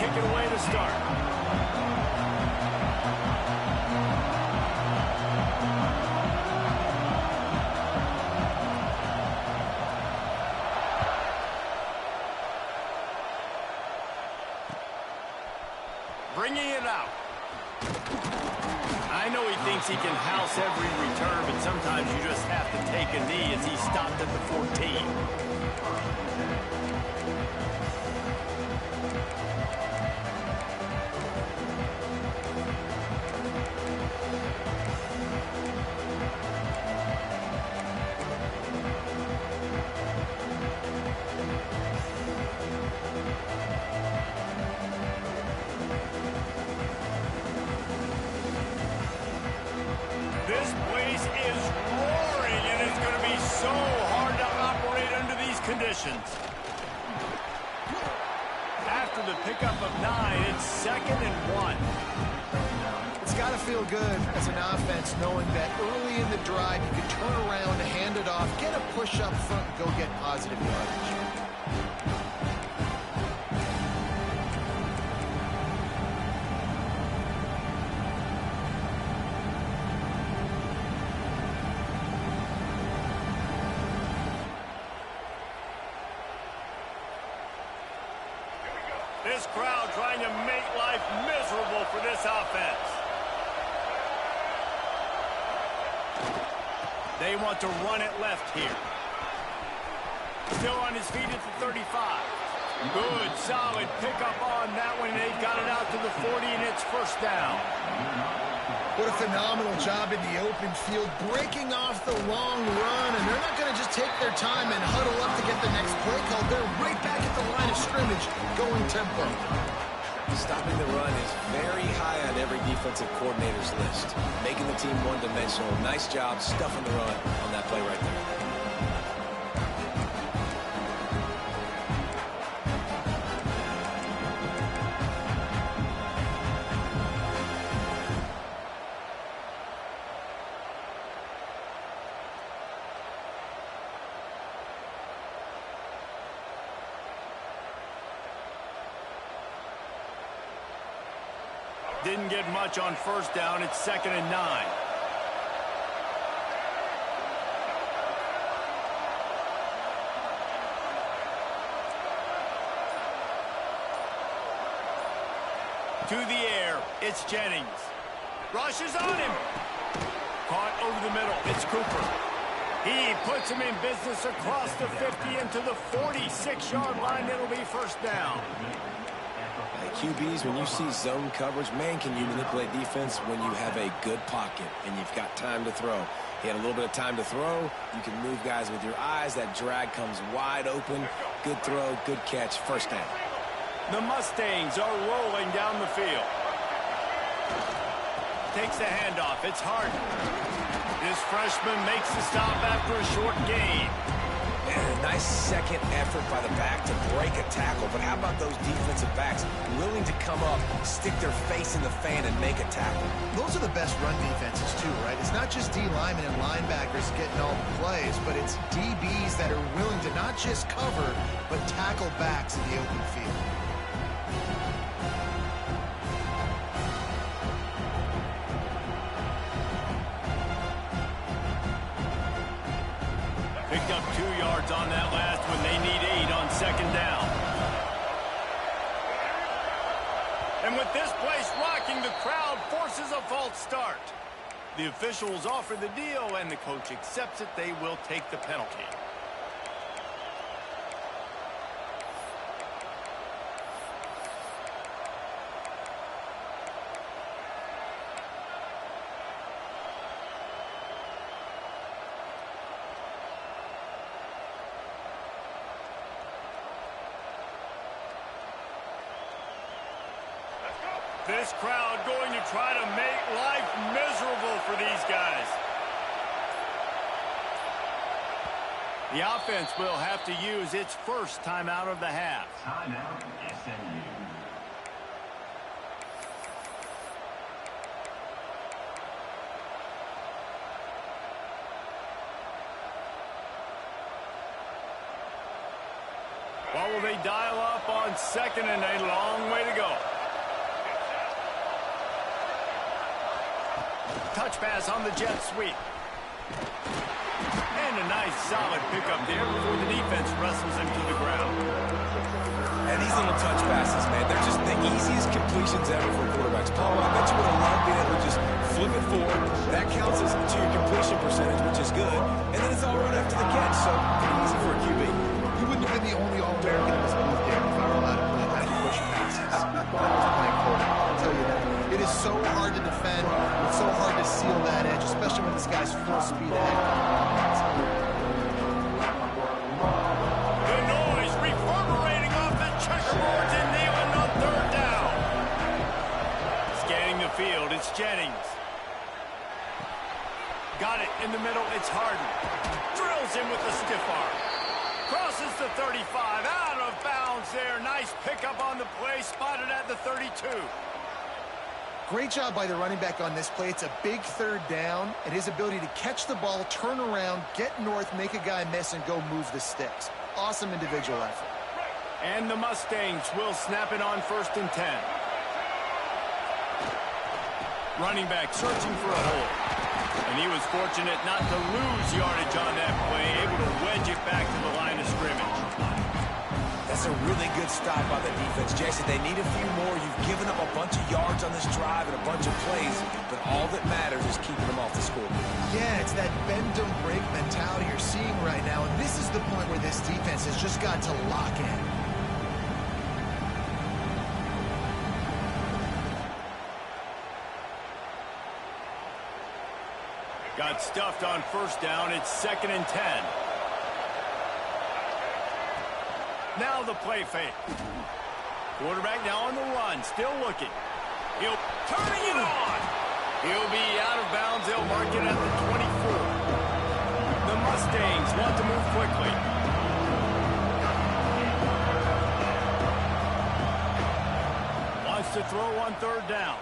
kick it away to start. Bringing it out. I know he thinks he can house every return, but sometimes you just have to take a knee as he stopped at the 14. This place is roaring, and it's going to be so hard to operate under these conditions. After the pickup of 9, it's 2nd and 1. It's got to feel good as an offense knowing that early in the drive you can turn around, hand it off, get a push up front, and go get positive yardage. This crowd trying to make life miserable for this offense. They want to run it left here. Still on his feet at the 35. Good, solid pickup on that one. They've got it out to the 40, and it's first down. What a phenomenal job in the open field, breaking off the long run, and they're not going to just take their time and huddle up to get the next play called. They're right back at the line of scrimmage, going tempo. Stopping the run is very high on every defensive coordinator's list. Making the team one-dimensional. Nice job stuffing the run on that play right there. Didn't get much on first down. It's 2nd and 9. To the air. It's Jennings. Rushes on him. Caught over the middle. It's Cooper. He puts him in business across the 50 into the 46-yard line. It'll be first down. QBs, when you see zone coverage, man, can you manipulate defense when you have a good pocket and you've got time to throw. He had a little bit of time to throw. You can move guys with your eyes. That drag comes wide open. Good throw, good catch, first down. The Mustangs are rolling down the field. Takes the handoff. It's Harden. This freshman makes the stop after a short gain. And a nice second effort by the back to break a tackle. But how about those defensive backs willing to come up, stick their face in the fan, and make a tackle? Those are the best run defenses, too, right? It's not just D linemen and linebackers getting all the plays, but it's DBs that are willing to not just cover, but tackle backs in the open field. Picked up 2 yards on that last one. They need 8 on second down. And with this place rocking, the crowd forces a false start. The officials offer the deal, and the coach accepts it. They will take the penalty. This crowd going to try to make life miserable for these guys. The offense will have to use its first timeout of the half. Timeout, SMU. While will they dial up on second and a long way to go? Touch pass on the jet sweep. And a nice solid pickup there before the defense wrestles him to the ground. And these little touch passes, man, they're just the easiest completions ever for quarterbacks. Paul, I bet you would have loved being able to just flip it forward. That counts as to your completion percentage, which is good. And then it's all right after the catch, so pretty easy for a QB. He wouldn't have been the only All-American in this booth game if I were allowed to put it that push passes. When I was playing quarterback, I'll tell you that. It is so hard to defend. It's so hard to seal that edge, especially when this guy's full speed ahead. The noise reverberating off the checkerboards and kneeling on third down. Scanning the field, it's Jennings. Got it in the middle, it's Harden. Drills him with the stiff arm. Crosses the 35, out of bounds there. Nice pickup on the play, spotted at the 32. Great job by the running back on this play. It's a big third down, and his ability to catch the ball, turn around, get north, make a guy miss, and go move the sticks. Awesome individual effort. And the Mustangs will snap it on 1st and 10. Running back searching for a hole. And he was fortunate not to lose yardage on that play, able to wedge it back to the line of scrimmage. That's a really good stop by the defense. Jason, they need a few more. You've given up a bunch of yards on this drive and a bunch of plays, but all that matters is keeping them off the scoreboard. Yeah, it's that bend, don't break mentality you're seeing right now, and this is the point where this defense has just got to lock in. Got stuffed on 1st down. It's 2nd and 10. Now the play fake. Quarterback now on the run, still looking. He'll turning it on. He'll be out of bounds. They'll mark it at the 24. The Mustangs want to move quickly. Wants to throw on 3rd down.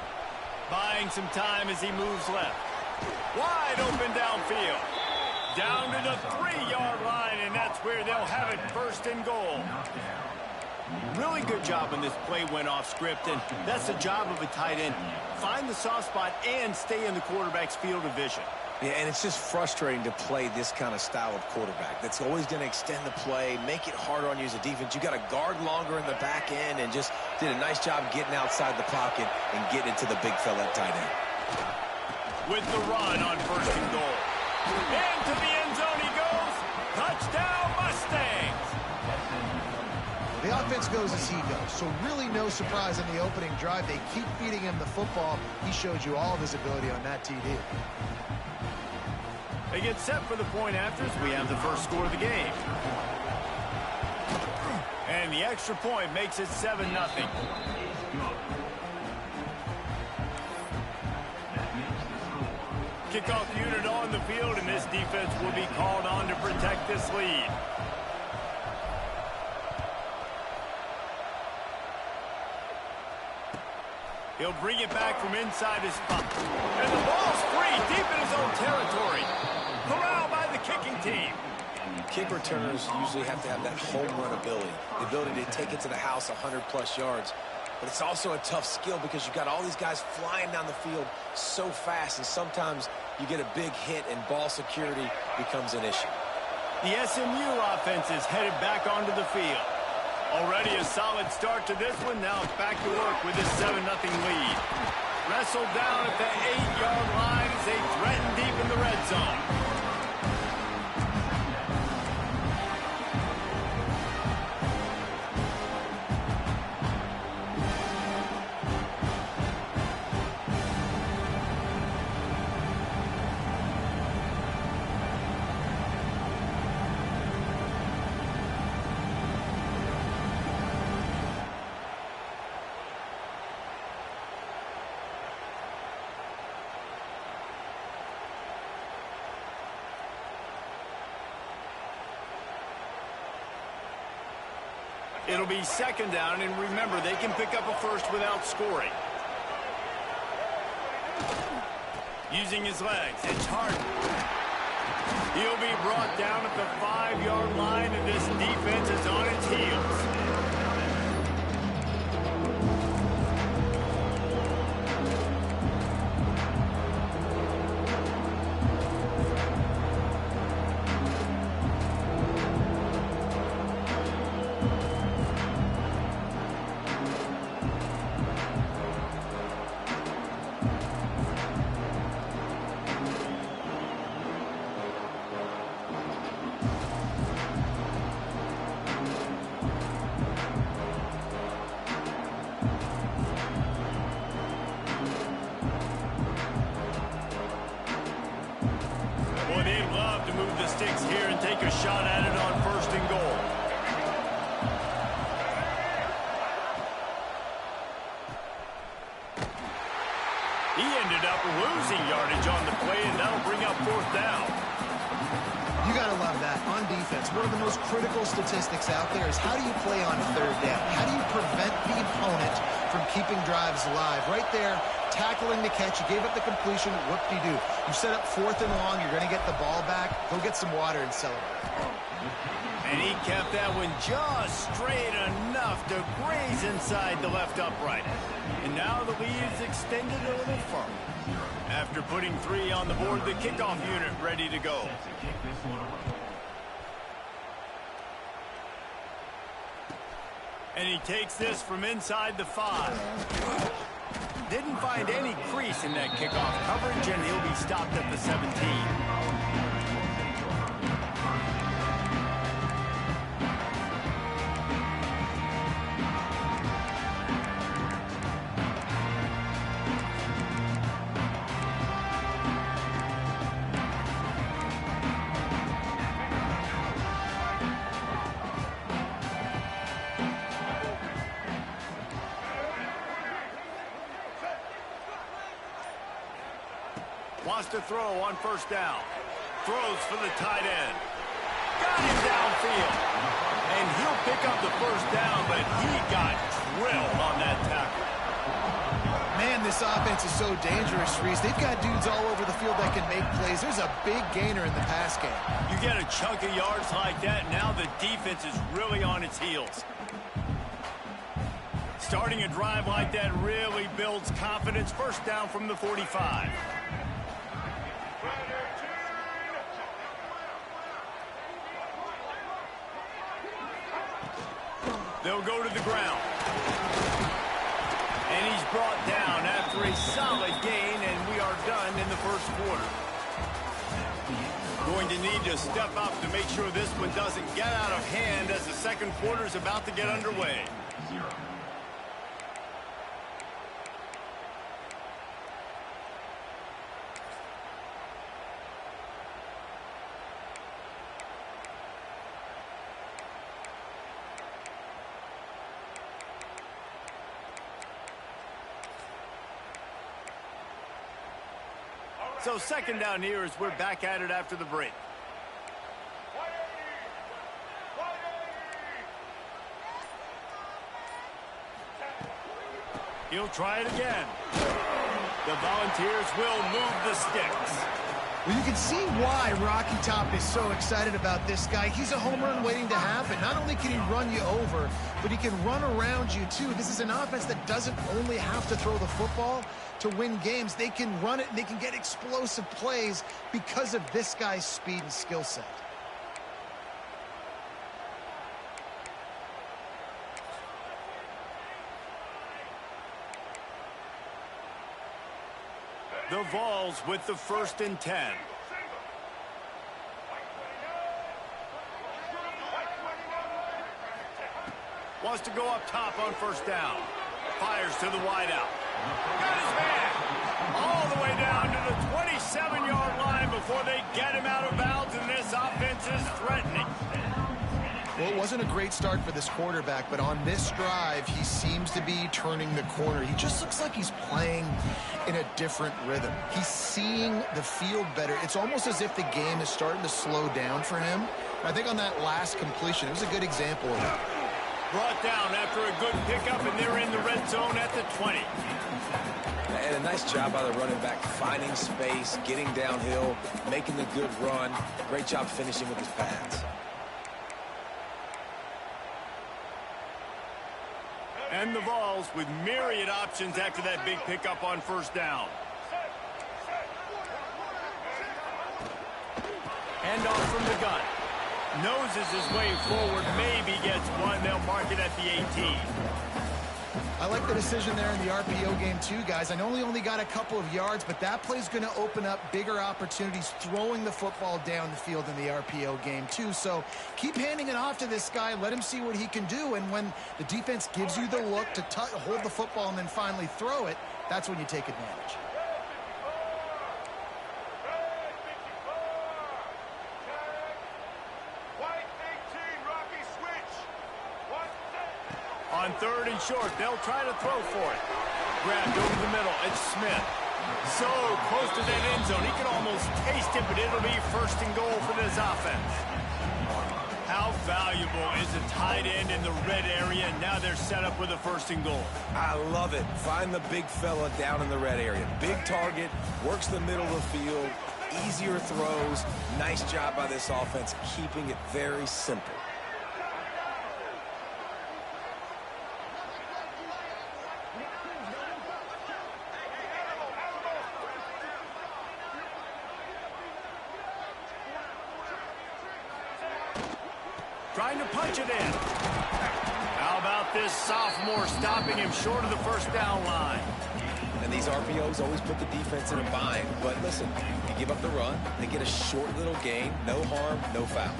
Buying some time as he moves left. Wide open downfield. Down to the 3-yard line, and that's where they'll have it 1st and goal. Really good job when this play went off script, and that's the job of a tight end. Find the soft spot and stay in the quarterback's field of vision. Yeah, and it's just frustrating to play this kind of style of quarterback. That's always going to extend the play, make it harder on you as a defense. You got to guard longer in the back end, and just did a nice job getting outside the pocket and getting it to the big fella at tight end. With the run on 1st and goal. Into the end zone he goes. Touchdown, Mustangs. The offense goes as he goes, so really no surprise in the opening drive. They keep feeding him the football. He showed you all of his ability on that TD. They get set for the point afters. We have the first score of the game. And the extra point makes it 7-0. Kickoff unit on the field, and this defense will be called on to protect this lead. He'll bring it back from inside his spot. And the ball's free deep in his own territory. Corralled by the kicking team. Kick returners usually have to have that home run ability, the ability to take it to the house 100-plus yards. But it's also a tough skill because you've got all these guys flying down the field so fast, and sometimes you get a big hit and ball security becomes an issue. The SMU offense is headed back onto the field. Already a solid start to this one. Now back to work with this 7-0 lead. Wrestled down at the 8-yard line as they threaten deep in the red zone. It'll be 2nd down, and remember, they can pick up a first without scoring. Using his legs, it's Harden. He'll be brought down at the 5-yard line, and this defense is on its heels. sticks here and take a shot at it on 1st and goal. He ended up losing yardage on the play, and that'll bring up 4th down. You got to love that. On defense, one of the most critical statistics out there is how do you play on 3rd down? How do you prevent the opponent from keeping drives alive? Right there, tackling the catch. You gave up the completion. What do you do? You set up 4th and long. You're going to get the ball back. Go get some water and celebrate. And he kept that one just straight enough to graze inside the left upright. And now the lead is extended a little further. After putting 3 on the board, the kickoff unit ready to go. And he takes this from inside the 5. Didn't find any crease in that kickoff coverage, and he'll be stopped at the 17. Wants to throw on 1st down. Throws for the tight end. Got him downfield. And he'll pick up the 1st down, but he got drilled on that tackle. Man, this offense is so dangerous, Reese. They've got dudes all over the field that can make plays. There's a big gainer in the pass game. You get a chunk of yards like that, now the defense is really on its heels. Starting a drive like that really builds confidence. 1st down from the 45. They'll go to the ground. And he's brought down after a solid gain, and we are done in the 1st quarter. Going to need to step up to make sure this one doesn't get out of hand as the 2nd quarter is about to get underway. So 2nd down here as we're back at it after the break. He'll try it again. The Volunteers will move the sticks. Well, you can see why Rocky Top is so excited about this guy. He's a home run waiting to happen. Not only can he run you over, but he can run around you, too. This is an offense that doesn't only have to throw the football to win games. They can run it, and they can get explosive plays because of this guy's speed and skill set. The Vols with the 1st and 10. Wants to go up top on 1st down. Fires to the wideout. Got his man all the way down to the 27-yard line before they get him out of bounds, and this offense is threatening. Well, it wasn't a great start for this quarterback, but on this drive, he seems to be turning the corner. He just looks like he's playing in a different rhythm. He's seeing the field better. It's almost as if the game is starting to slow down for him. I think on that last completion, it was a good example of that. Brought down after a good pickup, and they're in the red zone at the 20. And a nice job by the running back, finding space, getting downhill, making the good run. Great job finishing with his pads. And the Vols with myriad options after that big pickup on 1st down. Handoff from the gun. Noses his way forward, maybe gets one. They'll mark it at the 18. I like the decision there in the RPO game too, guys. I know he only got a couple of yards, but that play's going to open up bigger opportunities throwing the football down the field in the RPO game too. So keep handing it off to this guy. Let him see what he can do. And when the defense gives you the look to hold the football and then finally throw it, that's when you take advantage. On 3rd and short, they'll try to throw for it. Grabbed over the middle. It's Smith. So close to that end zone. He can almost taste it, but it'll be 1st and goal for this offense. How valuable is a tight end in the red area? Now they're set up with a 1st and goal. I love it. Find the big fella down in the red area. Big target, works the middle of the field, easier throws. Nice job by this offense, keeping it very simple. Trying to punch it in. How about this sophomore stopping him short of the 1st down line? And these RPOs always put the defense in a bind. But listen, you give up the run, they get a short little gain. No harm, no foul.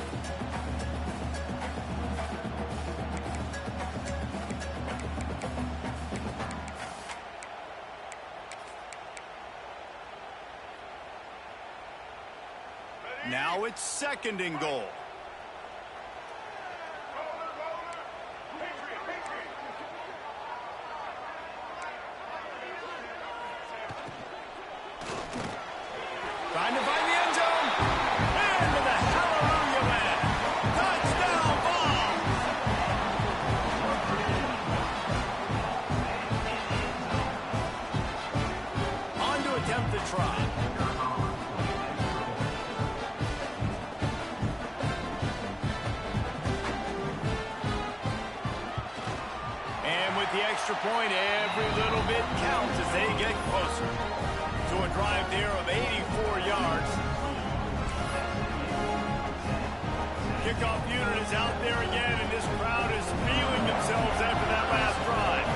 Now it's 2nd and goal. Trying to find the end zone. Into the hallelujah land. Touchdown ball. On to attempt the try. And with the extra point, every little bit counts as they get closer to a drive there of 84 yards. Kickoff unit is out there again, and this crowd is feeling themselves after that last drive.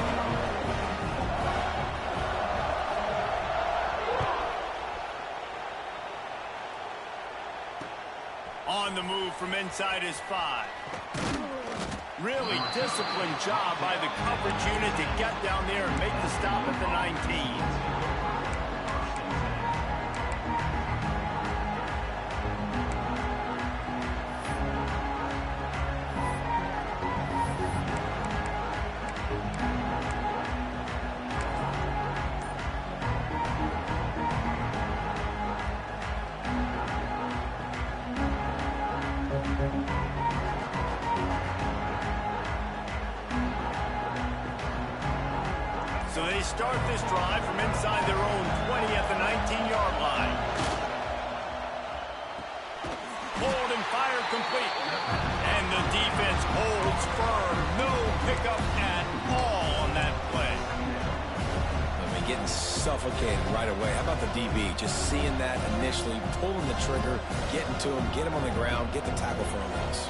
On the move from inside his 5. Really disciplined job by the coverage unit to get down there and make the stop at the 19. So they start this drive from inside their own 20 at the 19-yard line. Pulled and fired complete. And the defense holds firm. No pickup at all on that play. I mean, getting suffocated right away. How about the DB? Just seeing that initially, pulling the trigger, getting to him, get him on the ground, get the tackle for a loss.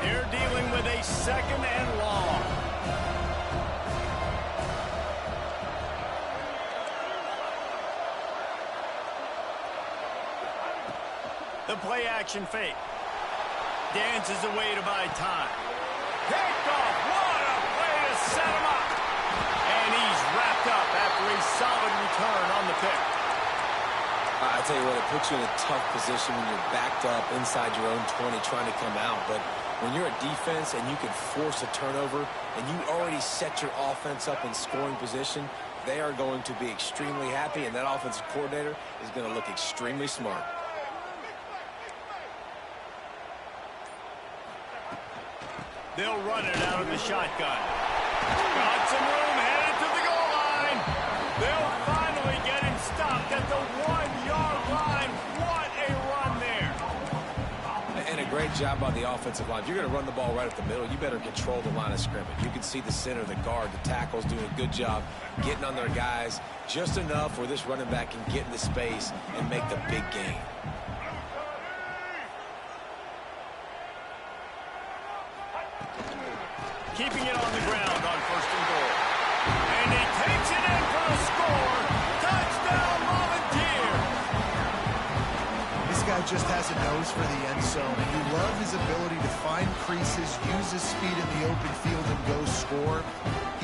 They're dealing with a 2nd and long. The play action fake. Dances away to buy time. Picked off. What a play to set him up. And he's wrapped up after a solid return on the pick. I tell you what, it puts you in a tough position when you're backed up inside your own 20 trying to come out. But when you're a defense and you can force a turnover and you already set your offense up in scoring position, they are going to be extremely happy, and that offensive coordinator is going to look extremely smart. They'll run it out of the shotgun. Got some room, headed to the goal line. They'll finally get him stopped at the 1-yard line. What a run there. And a great job by the offensive line. If you're going to run the ball right up the middle, you better control the line of scrimmage. You can see the center, the guard, the tackles doing a good job getting on their guys just enough where this running back can get into space and make the big gain. Keeping it on the ground on 1st and goal. And he takes it in for the score. Touchdown, Volunteers. This guy just has a nose for the end zone, and you love his ability to find creases, use his speed in the open field, and go score.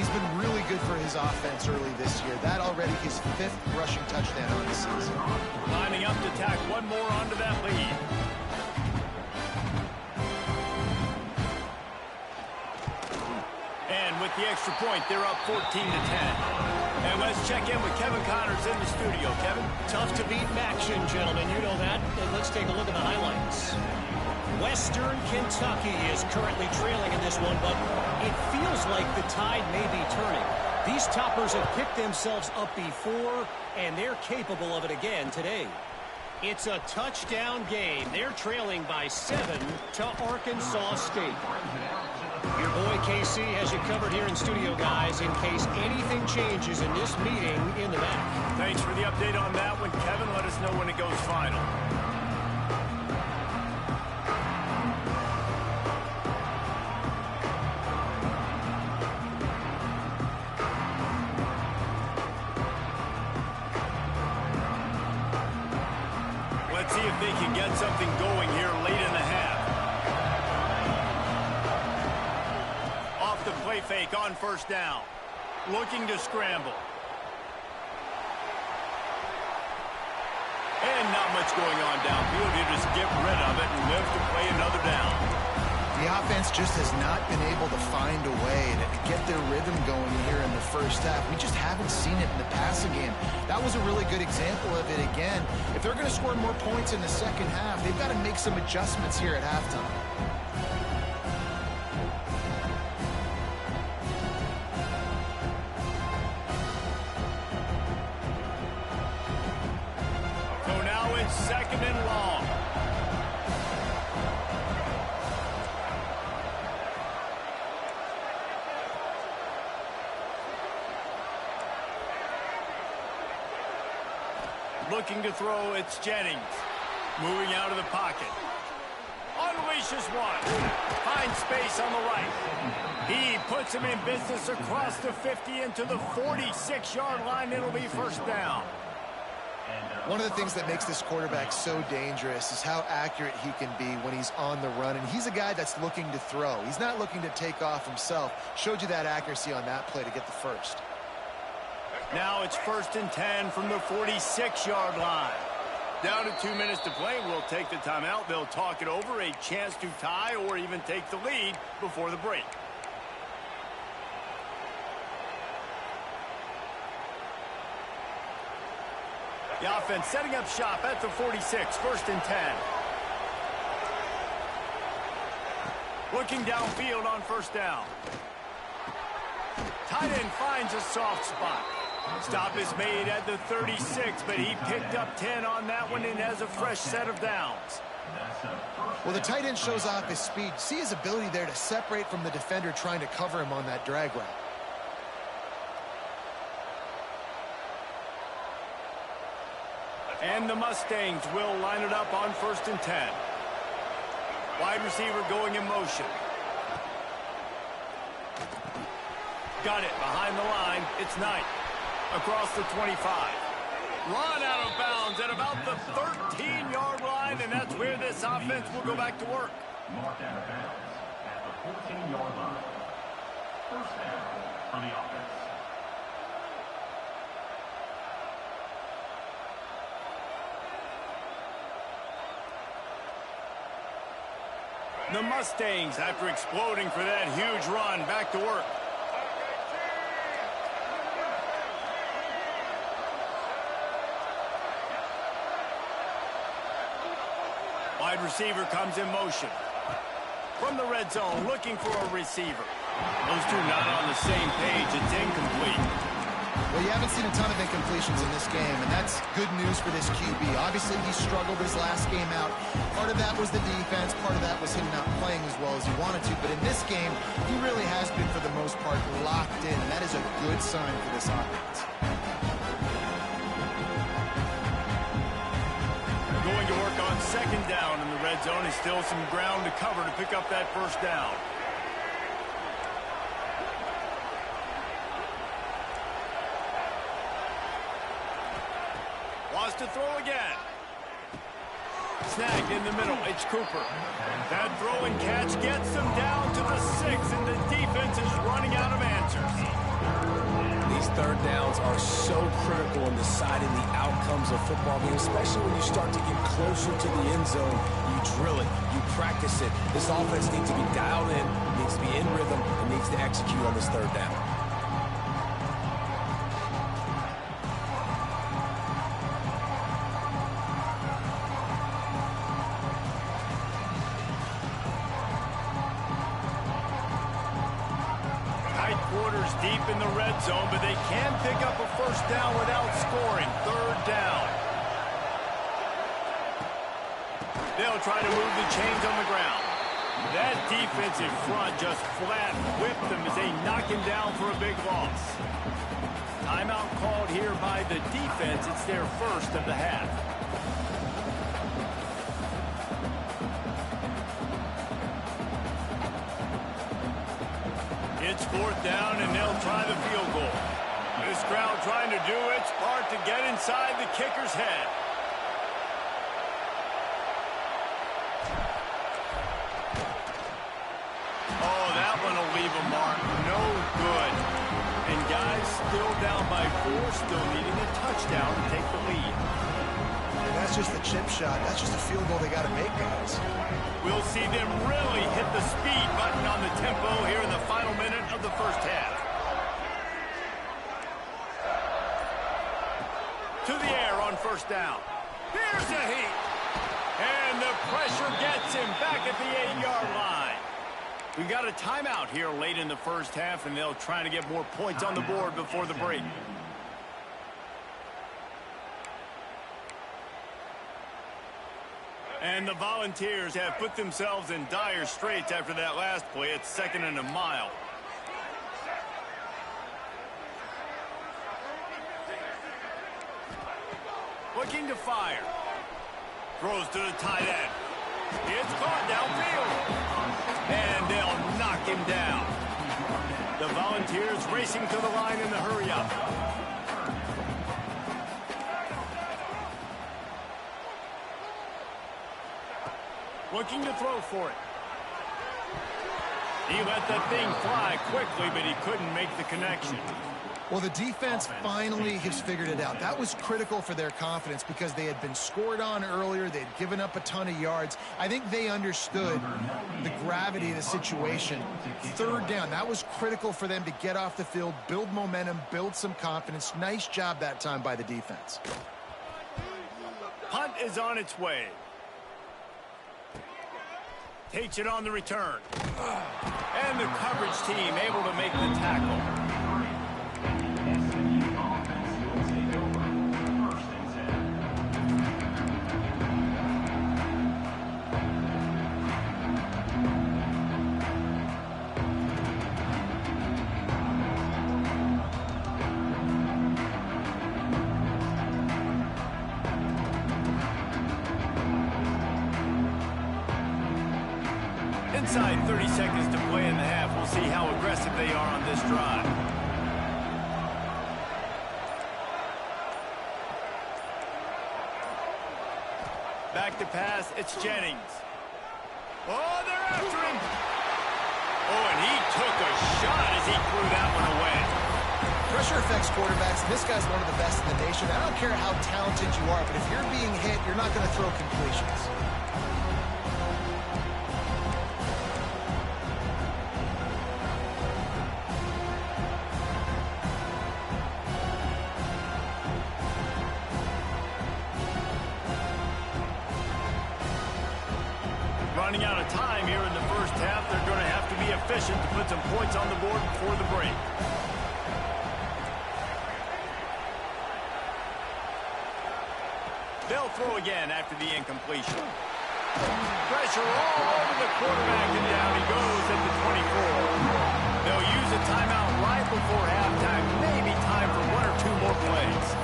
He's been really good for his offense early this year. That already his 5th rushing touchdown on the season. Lining up to tack one more onto that lead. And with the extra point, they're up 14-10. And let's check in with Kevin Connors in the studio. Kevin? Tough to beat action, gentlemen. You know that. And let's take a look at the highlights. Western Kentucky is currently trailing in this one, but it feels like the tide may be turning. These toppers have picked themselves up before, and they're capable of it again today. It's a touchdown game. They're trailing by 7 to Arkansas State. Your boy KC has you covered here in studio, guys, in case anything changes in this meeting in the back. Thanks for the update on that one, Kevin. Let us know when it goes final. Let's see if they can get something going here late in the half. Off the play fake on first down. Looking to scramble. And not much going on downfield. You just get rid of it and live to play another down. The offense just has not been able to find a way to get their rhythm going here in the first half. We just haven't seen it in the passing game. That was a really good example of it again. If they're going to score more points in the second half, they've got to make some adjustments here at halftime. So now it's 2nd and long. Looking to throw, it's Jennings. Moving out of the pocket. Unleashes one. Finds space on the right. He puts him in business across the 50 into the 46-yard line. It'll be first down. One of the things that makes this quarterback so dangerous is how accurate he can be when he's on the run. And he's a guy that's looking to throw. He's not looking to take off himself. Showed you that accuracy on that play to get the first. Now it's 1st and 10 from the 46-yard line. Down to 2 minutes to play. We'll take the timeout. They'll talk it over. A chance to tie or even take the lead before the break. The offense setting up shop at the 46. 1st and 10. Looking downfield on first down. Tight end finds a soft spot. Stop is made at the 36, but he picked up 10 on that one and has a fresh set of downs. Well, the tight end shows off his speed. See his ability there to separate from the defender trying to cover him on that drag route. And the Mustangs will line it up on 1st and 10. Wide receiver going in motion. Got it behind the line. It's Knight. Across the 25. Run out of bounds at about the 13-yard line, and that's where this offense will go back to work. Marked out of bounds at the 14-yard line. First down for the offense. The Mustangs, after exploding for that huge run, back to work. Wide receiver comes in motion. From the red zone, looking for a receiver. Those two not on the same page. It's incomplete. Well, you haven't seen a ton of incompletions in this game, and that's good news for this QB. Obviously, he struggled his last game out. Part of that was the defense. Part of that was him not playing as well as he wanted to. But in this game, he really has been, for the most part, locked in, and that is a good sign for this offense. Going to work on 2nd down in the red zone. Is still some ground to cover to pick up that first down. Wants to throw again. Snagged in the middle. It's Cooper. That throw and catch gets them down to the 6, and the defense is running out of answers. These third downs are so critical critical in deciding the outcomes of football games, especially when you start to get closer to the end zone. You drill it, you practice it. This offense needs to be dialed in, needs to be in rhythm, and needs to execute on this third down. Deep in the red zone, but they can pick up a first down without scoring. Third down. They'll try to move the chains on the ground. That defensive front just flat whipped them as they knock him down for a big loss. Timeout called here by the defense. It's their first of the half. It's fourth down, and they'll try the field goal. This crowd trying to do its part to get inside the kicker's head. Oh, that one will leave a mark. No good. And guys still down by 4, still needing a touchdown to take the lead. And that's just a chip shot. That's just a field goal they got to make, guys. We'll see them really hit the speed button on the tempo here in the final minute of the first half. To the air on first down. Here's a heat. And the pressure gets him back at the 8-yard line. We got a timeout here late in the first half, and they'll try to get more points on the board before the break. And the Volunteers have put themselves in dire straits after that last play. It's 2nd and a mile. Looking to fire. Throws to the tight end. It's caught downfield. And they'll knock him down. The Volunteers racing to the line in the hurry-up. Looking to throw for it. He let that thing fly quickly, but he couldn't make the connection. Well, the defense finally has figured it out. That was critical for their confidence because they had been scored on earlier. They had given up a ton of yards. I think they understood the gravity of the situation. Third down, that was critical for them to get off the field, build momentum, build some confidence. Nice job that time by the defense. Punt is on its way. Takes it on the return. And the coverage team able to make the tackle. Inside 30 seconds to play in the half. We'll see how aggressive they are on this drive. Back to pass. It's Jennings. Oh, they're after him. Oh, and he took a shot as he threw that one away. Pressure affects quarterbacks, and this guy's one of the best in the nation. I don't care how talented you are, but if you're being hit, you're not going to throw completions. Running out of time here in the first half. They're going to have to be efficient to put some points on the board before the break. They'll throw again after the incompletion. Pressure all over the quarterback, and down he goes at the 24. They'll use a timeout right before halftime. Maybe time for 1 or 2 more plays.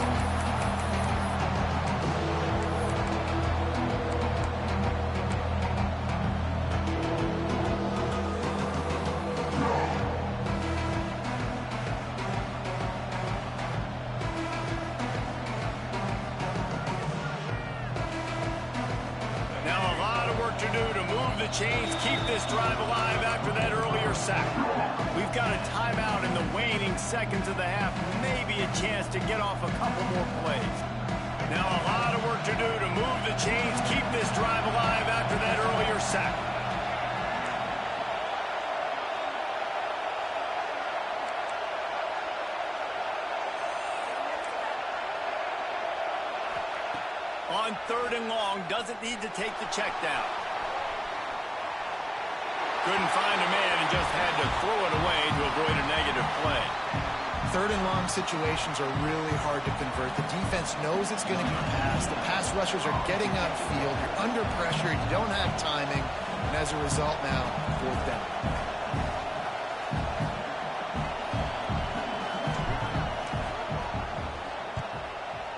To do to move the chains, keep this drive alive after that earlier sack. We've got a timeout in the waning seconds of the half. Maybe maybe a chance to get off a couple more plays. Now a lot of work to do to move the chains, keep this drive alive after that earlier sack. On 3rd and long, doesn't need to take the check down. Couldn't find a man and just had to throw it away to avoid a negative play. 3rd and long situations are really hard to convert. The defense knows it's going to be passed. The pass rushers are getting upfield. You're under pressure. You don't have timing. And as a result now, 4th down.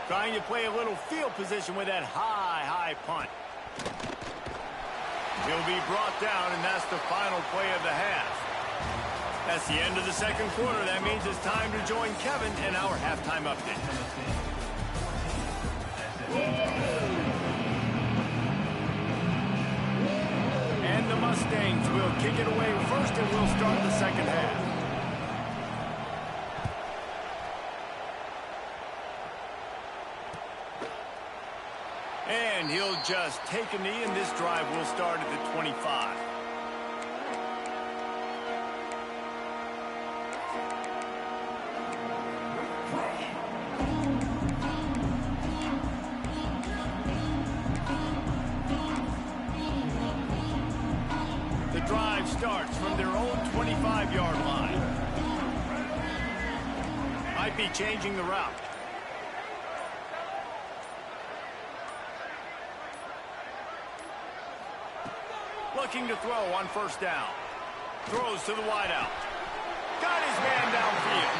Trying to play a little field position with that high punt. He'll be brought down, and that's the final play of the half. That's the end of the 2nd quarter. That means it's time to join Kevin in our halftime update. And the Mustangs will kick it away first, and we'll start the 2nd half. And he'll just take a knee, and this drive will start at the 25. The drive starts from their own 25-yard line. Might be changing the route. Looking to throw on 1st down. Throws to the wideout. Got his man downfield.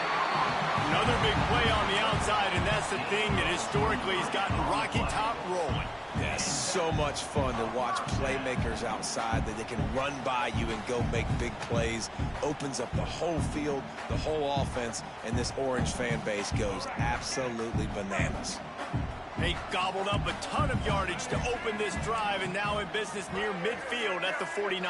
Another big play on the outside, and that's the thing that historically has gotten Rocky Top rolling. Yeah, so much fun to watch playmakers outside that they can run by you and go make big plays. Opens up the whole field, the whole offense, and this Orange fan base goes absolutely bananas. They gobbled up a ton of yardage to open this drive, and now in business near midfield at the 49.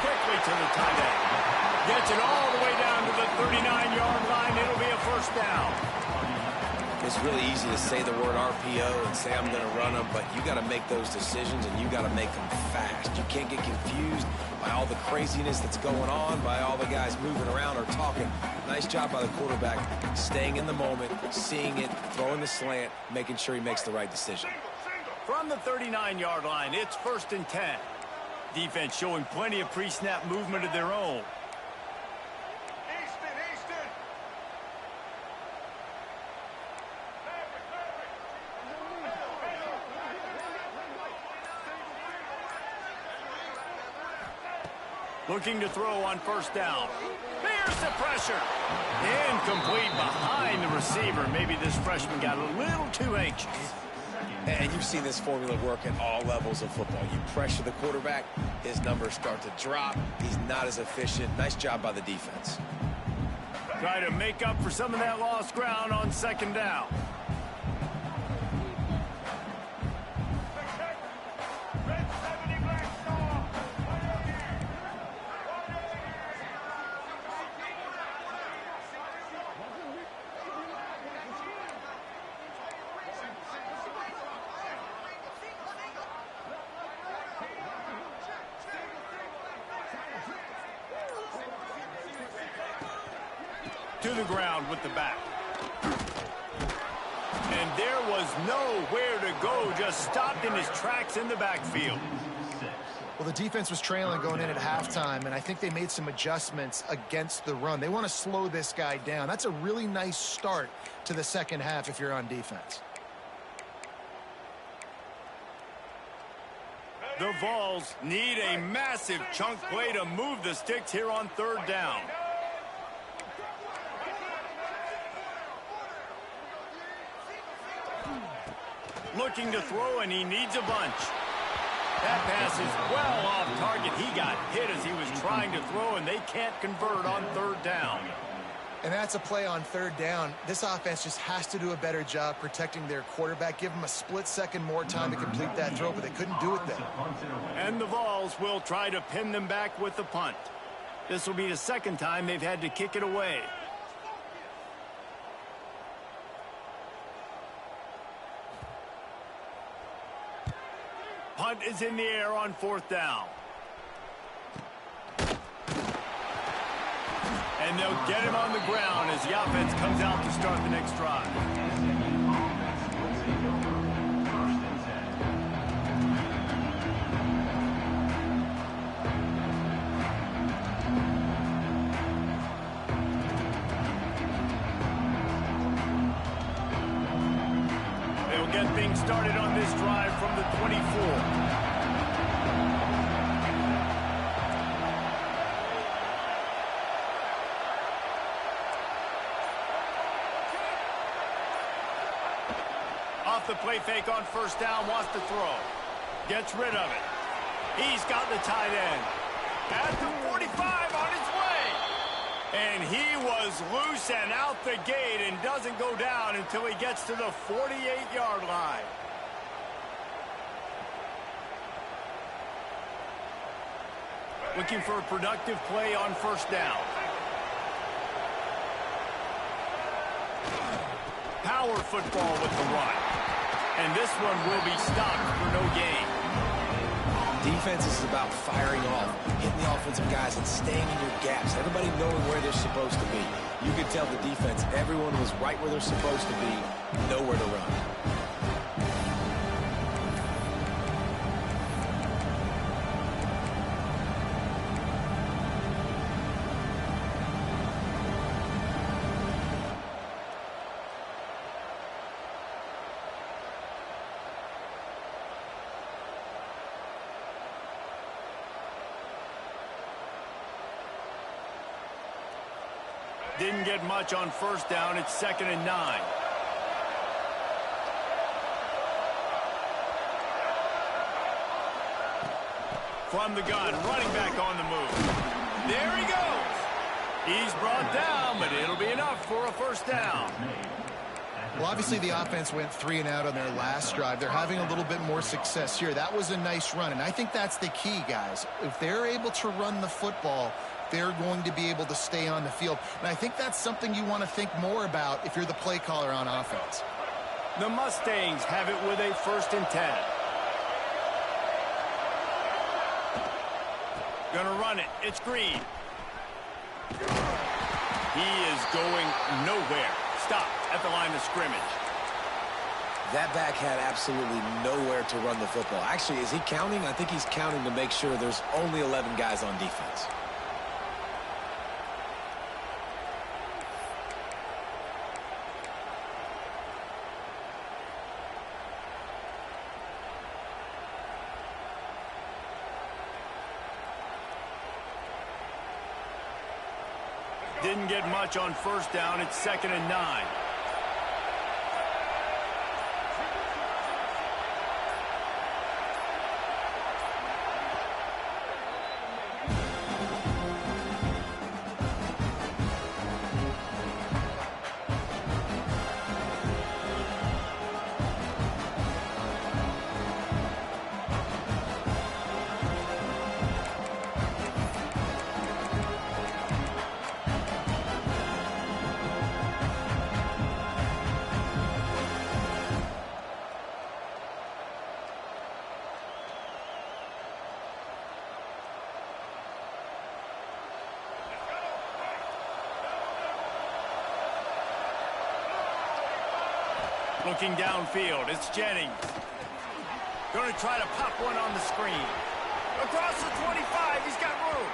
Quickly to the tight end. Gets it all the way down to the 39-yard line. It'll be a 1st down. It's really easy to say the word RPO and say I'm going to run them, but you got to make those decisions, and you got to make them fast. You can't get confused by all the craziness that's going on, by all the guys moving around or talking. Nice job by the quarterback, staying in the moment, seeing it, throwing the slant, making sure he makes the right decision. From the 39-yard line, it's 1st and 10. Defense showing plenty of pre-snap movement of their own. Looking to throw on 1st down. There's the pressure. Incomplete behind the receiver. Maybe this freshman got a little too anxious. And you've seen this formula work at all levels of football. You pressure the quarterback, his numbers start to drop. He's not as efficient. Nice job by the defense. Try to make up for some of that lost ground on 2nd down. To the ground with the back. And there was nowhere to go, just stopped in his tracks in the backfield. Well, the defense was trailing going in at halftime, and I think they made some adjustments against the run. They want to slow this guy down. That's a really nice start to the 2nd half if you're on defense. The Vols need a massive chunk play to move the sticks here on 3rd down. Looking to throw, and he needs a bunch. That pass is well off target. He got hit as he was trying to throw, and they can't convert on 3rd down. And that's a play on third down. This offense just has to do a better job protecting their quarterback. Give them a split second more time to complete that throw, but they couldn't do it then. And the Vols will try to pin them back with the punt. This will be the second time they've had to kick it away. Punt is in the air on fourth down. And they'll get him on the ground as the offense comes out to start the next drive. They'll get things started on this drive from the 24. Off the play fake on first down, wants to throw. Gets rid of it. He's got the tight end. At the 45 on his way. And he was loose and out the gate and doesn't go down until he gets to the 48-yard line. Looking for a productive play on first down. Power football with the run. And this one will be stopped for no gain. Defense is about firing off, hitting the offensive guys, and staying in your gaps. Everybody knowing where they're supposed to be. You could tell the defense, everyone was right where they're supposed to be, nowhere to run. Didn't get much on first down. It's 2nd and 9. From the gun, running back on the move. There he goes. He's brought down, but it'll be enough for a first down. Well, obviously the offense went 3 and out on their last drive. They're having a little bit more success here. That was a nice run, and I think that's the key, guys. If they're able to run the football, they're going to be able to stay on the field. And I think that's something you want to think more about if you're the play caller on offense. The Mustangs have it with a 1st and 10. Gonna run it. It's Green. He is going nowhere. Stop at the line of scrimmage. That back had absolutely nowhere to run the football. Actually, is he counting? I think he's counting to make sure there's only 11 guys on defense. Didn't get much on first down. It's 2nd and 9. Looking downfield, it's Jennings. Going to try to pop one on the screen. Across the 25, he's got room.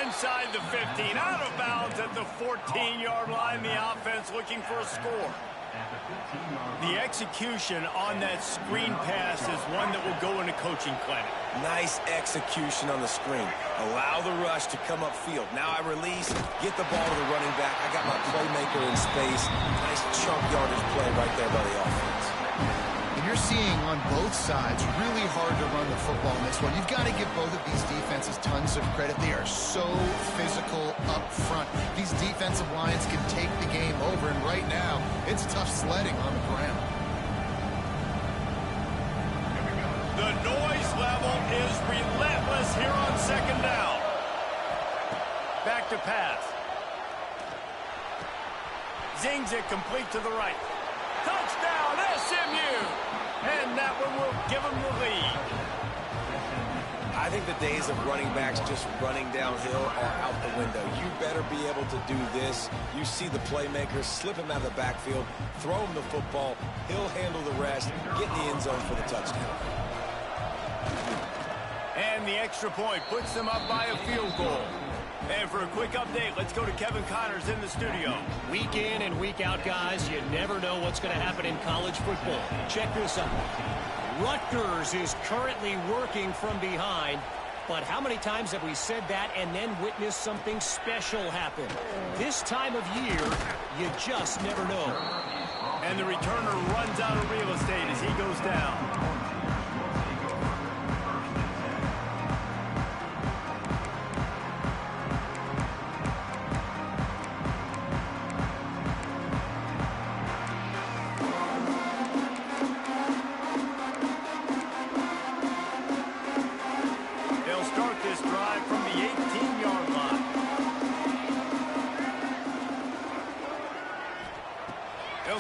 Inside the 15, out of bounds at the 14-yard line. The offense looking for a score. The execution on that screen pass is one that will go in a coaching clinic. Nice execution on the screen. Allow the rush to come upfield. Now I release, get the ball to the running back. I got my playmaker in space. Nice chunk yardage play right there by the offense. When you're seeing on both sides really hard to run the football in this one. You've got to give both of these defenses tons of credit. They are so physical up front. These defensive lines can take the game over, and right now, it's tough sledding on the ground. The noise level is relentless here on second down. Back to pass. Zings it complete to the right. Touchdown, SMU! And that one will give them the lead. I think the days of running backs just running downhill are out the window. You better be able to do this. You see the playmakers, slip him out of the backfield, throw him the football, he'll handle the rest, get in the end zone for the touchdown. And the extra point puts them up by a field goal. And for a quick update, let's go to Kevin Connors in the studio. Week in and week out, guys, you never know what's going to happen in college football. Check this out. Rutgers is currently working from behind, but how many times have we said that and then witnessed something special happen? This time of year, you just never know. And the returner runs out of real estate as he goes down.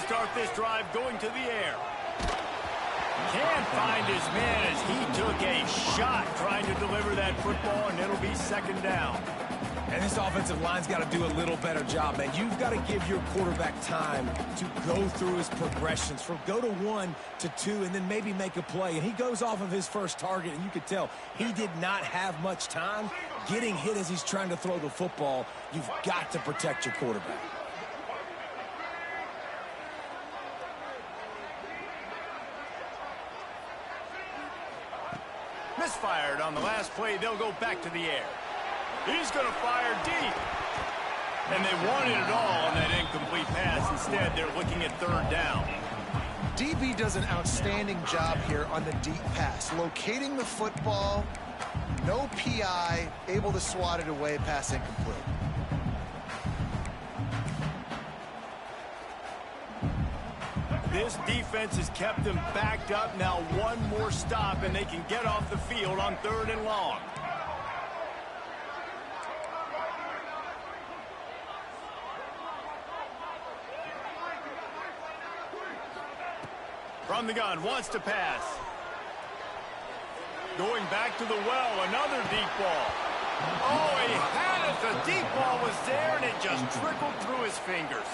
Start this drive going to the air. Can't find his man as he took a shot trying to deliver that football, and it'll be second down. And this offensive line's got to do a little better job, man. You've got to give your quarterback time to go through his progressions from go to 1 to 2 and then maybe make a play. And he goes off of his first target, and you could tell he did not have much time getting hit as he's trying to throw the football. You've got to protect your quarterback. Misfired on the last play. They'll go back to the air. He's going to fire deep. And they wanted it all on that incomplete pass. Instead, they're looking at third down. DB does an outstanding job here on the deep pass. Locating the football, no PI, able to swat it away, pass incomplete. This defense has kept them backed up. Now one more stop, and they can get off the field on third and long. From the gun, wants to pass. Going back to the well, another deep ball. Oh, he had it. The deep ball was there, and it just trickled through his fingers.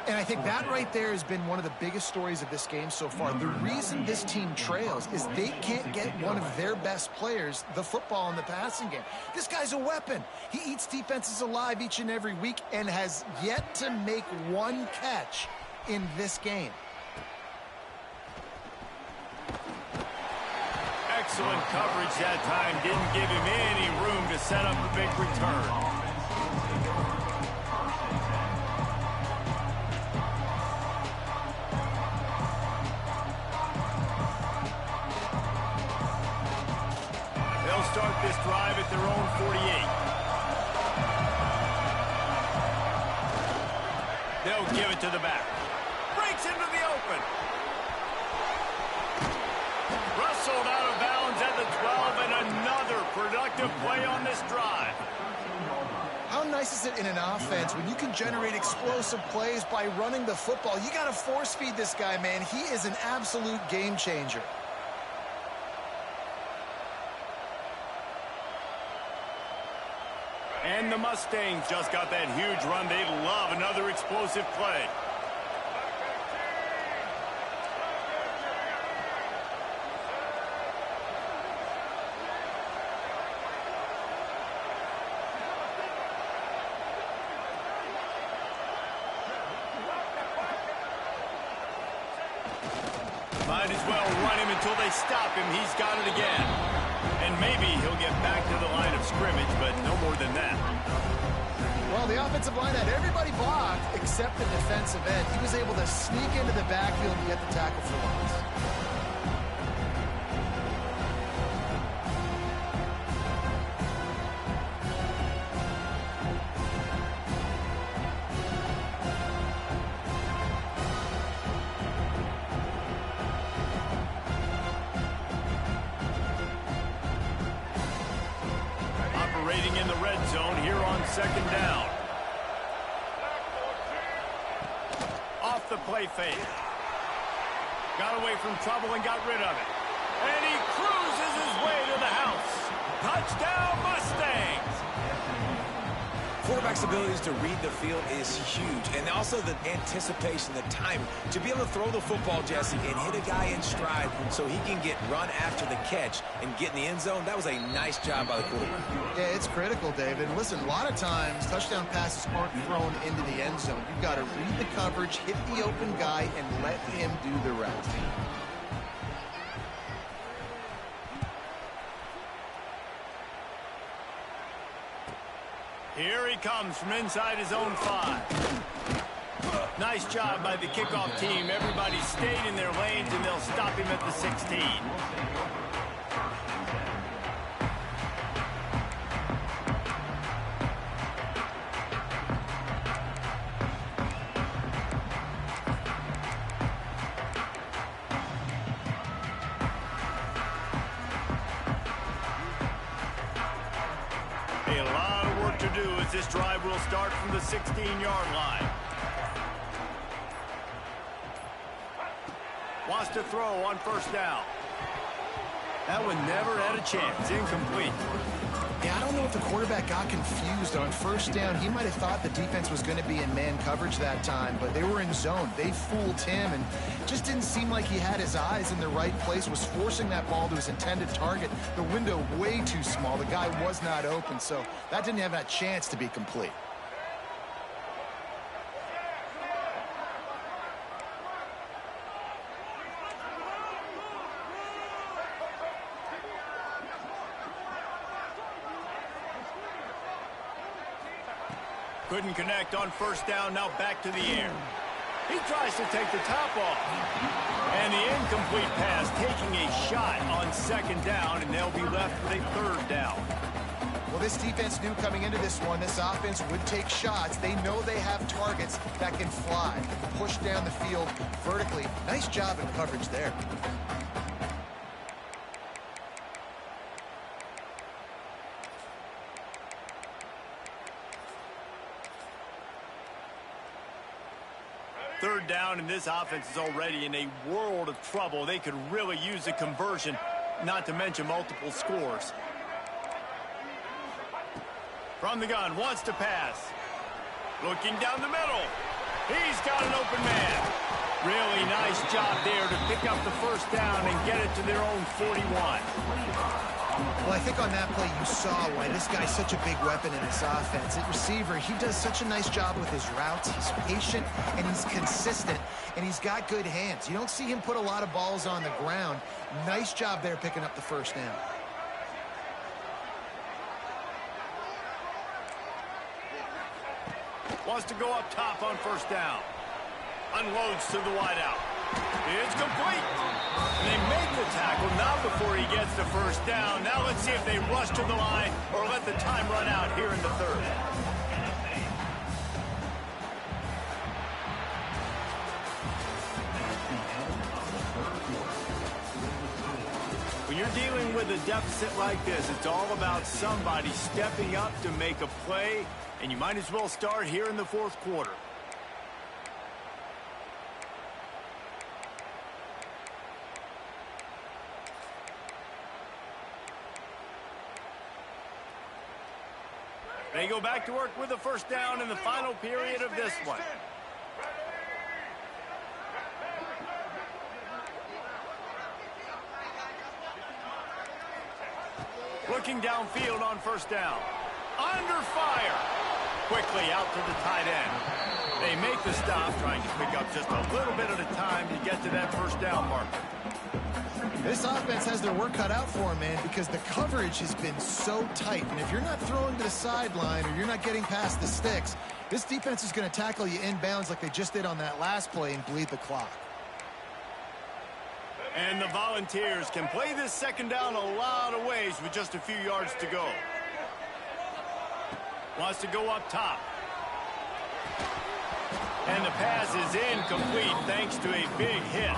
And I think that right there has been one of the biggest stories of this game so far. The reason this team trails is they can't get one of their best players the football in the passing game. This guy's a weapon. He eats defenses alive each and every week and has yet to make one catch in this game. Excellent coverage that time. Didn't give him any room to set up a big return. Start this drive at their own 48. They'll give it to the back. Breaks into the open. Rustled out of bounds at the 12, and another productive play on this drive. How nice is it in an offense when you can generate explosive plays by running the football? You got to force feed this guy, man. He is an absolute game changer. And the Mustangs just got that huge run. They love another explosive play. Might as well run him until they stop him. He's got it again. And maybe he'll get back to the line of scrimmage, but no more than that. Well, the offensive line had everybody blocked except the defensive end. He was able to sneak into the backfield and get the tackle for once. running in the red zone here on second down. Off the play fake. Got away from trouble and got rid of it. And he cruises his way to the house. Touchdown, Mustangs! Quarterback's abilities to read the field is huge, and also the anticipation, the time to be able to throw the football, Jesse, and hit a guy in stride so he can get run after the catch and get in the end zone. That was a nice job by the quarterback. Yeah, it's critical, David. Listen, a lot of times touchdown passes aren't thrown into the end zone. You've got to read the coverage, hit the open guy, and let him do the rest. Here he comes from inside his own 5. Nice job by the kickoff team. Everybody stayed in their lanes, and they'll stop him at the 16. A lot of work to do as this drive will start from the 16-yard line. Wants to throw on first down. That one never had a chance. Incomplete. Yeah, I don't know if the quarterback got confused on first down. He might have thought the defense was going to be in man coverage that time, but they were in zone. They fooled him, and just didn't seem like he had his eyes in the right place, was forcing that ball to his intended target. The window way too small. The guy was not open, so that didn't have that chance to be complete. Couldn't connect on first down. Now back to the air. He tries to take the top off. And the incomplete pass taking a shot on second down, and they'll be left with a third down. Well, this defense knew coming into this one, this offense would take shots. They know they have targets that can fly, push down the field vertically. Nice job in coverage there. Third down, and this offense is already in a world of trouble. They could really use a conversion, not to mention multiple scores. From the gun, wants to pass. Looking down the middle. He's got an open man. Really nice job there to pick up the first down and get it to their own 41. Well, I think on that play you saw why this guy's such a big weapon in this offense. At receiver, he does such a nice job with his routes. He's patient, and he's consistent, and he's got good hands. You don't see him put a lot of balls on the ground. Nice job there picking up the first down. Wants to go up top on first down. Unloads to the wideout. It's complete. And they make the tackle now before he gets the first down. Now let's see if they rush to the line or let the time run out here in the third. When you're dealing with a deficit like this, it's all about somebody stepping up to make a play, and you might as well start here in the fourth quarter. They go back to work with a first down in the final period of this one. Looking downfield on first down. Under fire. Quickly out to the tight end. They make the stop, trying to pick up just a little bit at a time to get to that first down marker. This offense has their work cut out for them, man, because the coverage has been so tight. And if you're not throwing to the sideline or you're not getting past the sticks, this defense is going to tackle you inbounds like they just did on that last play and bleed the clock. And the Volunteers can play this second down a lot of ways with just a few yards to go. Wants to go up top. And the pass is incomplete thanks to a big hit.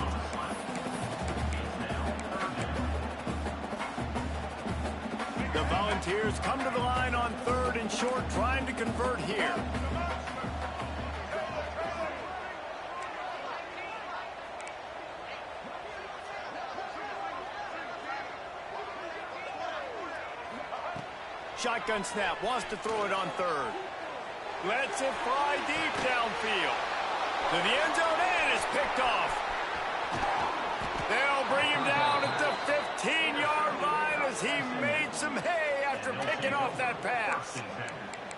The Volunteers come to the line on 3rd and short, trying to convert here. Shotgun snap, wants to throw it on 3rd. Lets it fly deep downfield. To the end zone and is picked off. They'll bring him down at the 15-yard line as he made some hay after picking off that pass.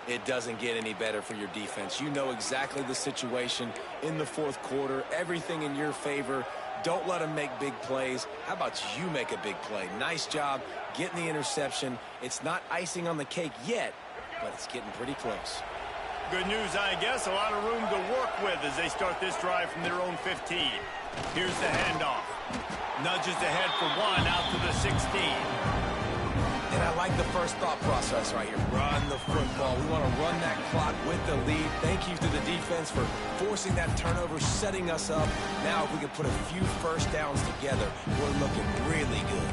It doesn't get any better for your defense. You know exactly the situation in the 4th quarter. Everything in your favor. Don't let them make big plays. How about you make a big play? Nice job getting the interception. It's not icing on the cake yet, but it's getting pretty close. Good news, I guess. A lot of room to work with as they start this drive from their own 15. Here's the handoff. Nudges ahead for 1 out to the 16. And I like the first thought process right here. Run the football. We want to run that clock with the lead. Thank you to the defense for forcing that turnover, setting us up. Now if we can put a few first downs together, we're looking really good.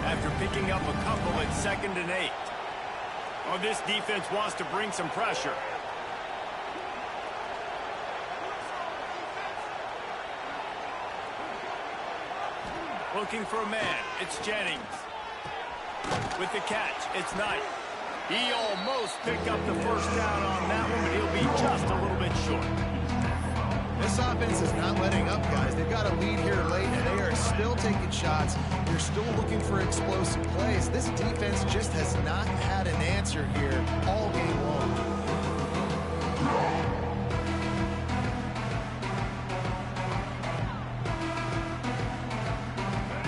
After picking up a couple at 2nd and 8. Well, this defense wants to bring some pressure. Looking for a man. It's Jennings. With the catch, it's Knight. He almost picked up the first down on that one, but he'll be just a little bit short. This offense is not letting up, guys. They've got a lead here late, and they are still taking shots. They're still looking for explosive plays. This defense just has not had an answer here all game long.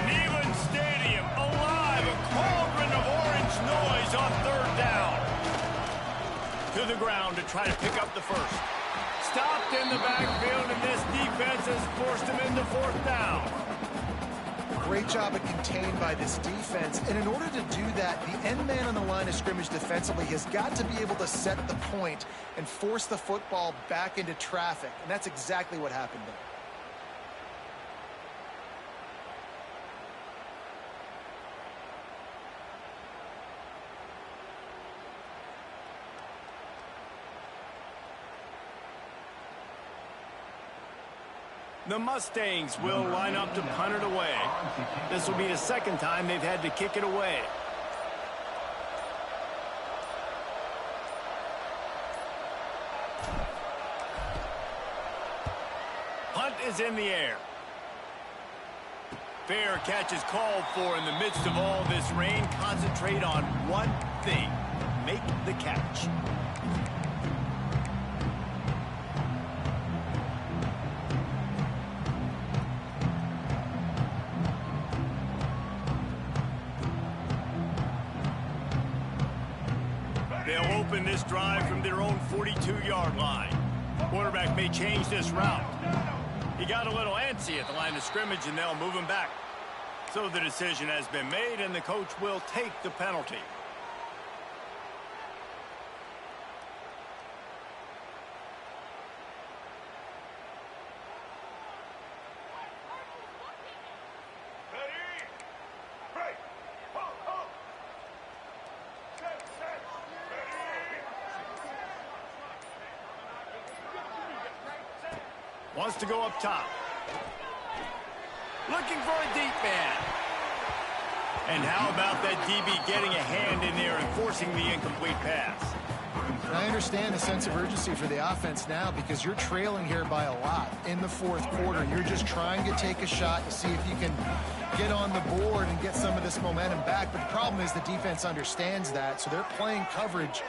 Neyland Stadium alive, a cauldron of orange noise on 3rd down. To the ground to try to pick up the first. Stopped in the backfield, and this defense has forced him into 4th down. Great job of contained by this defense. And in order to do that, the end man on the line of scrimmage defensively has got to be able to set the point and force the football back into traffic. And that's exactly what happened there. The Mustangs will line up to punt it away. This will be the 2nd time they've had to kick it away. Punt is in the air. Fair catch is called for in the midst of all this rain. Concentrate on one thing. Make the catch. They'll open this drive from their own 42-yard line. Quarterback may change this route. He got a little antsy at the line of scrimmage, and they'll move him back. So the decision has been made, and the coach will take the penalty. Wants to go up top. Looking for a deep man. And how about that DB getting a hand in there and forcing the incomplete pass? I understand the sense of urgency for the offense now because you're trailing here by a lot in the 4th quarter. You're just trying to take a shot to see if you can get on the board and get some of this momentum back. But the problem is the defense understands that, so they're playing coverage,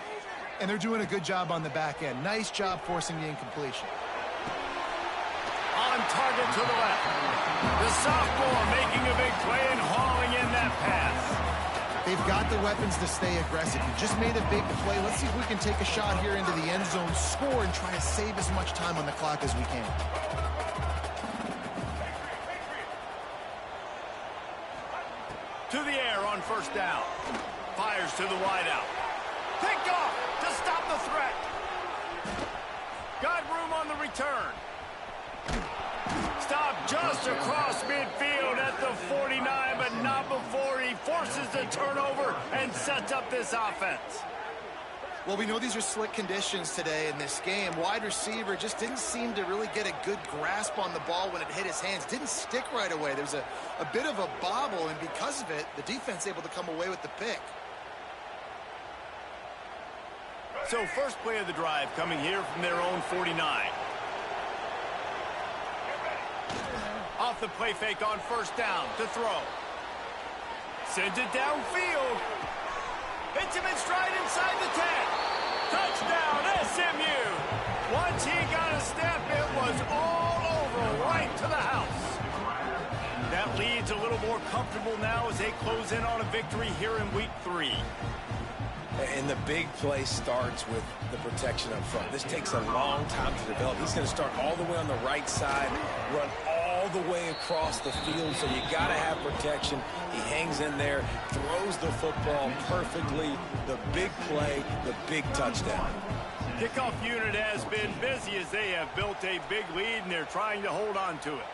and they're doing a good job on the back end. Nice job forcing the incompletion. On target to the left. The sophomore making a big play and hauling in that pass. They've got the weapons to stay aggressive. You just made a big play. Let's see if we can take a shot here into the end zone, score, and try to save as much time on the clock as we can. To the air on 1st down. Fires to the wideout. Picked off to stop the threat. Got room on the return. stop just across midfield at the 49, but not before he forces the turnover and sets up this offense. Well, we know these are slick conditions today in this game. Wide receiver just didn't seem to really get a good grasp on the ball when it hit his hands. Didn't stick right away. There was a bit of a bobble, and because of it, the defense able to come away with the pick. So first play of the drive coming here from their own 49. Off the play fake on first down to throw. Sends it downfield. Hits him in stride inside the 10. Touchdown, SMU. Once he got a step, it was all over, right to the house. That lead's a little more comfortable now as they close in on a victory here in week 3. And the big play starts with the protection up front. This takes a long time to develop. He's going to start all the way on the right side, run all the way across the field, so you got to have protection. He hangs in there, throws the football perfectly. The big play, the big touchdown. Kickoff unit has been busy as they have built a big lead, and they're trying to hold on to it.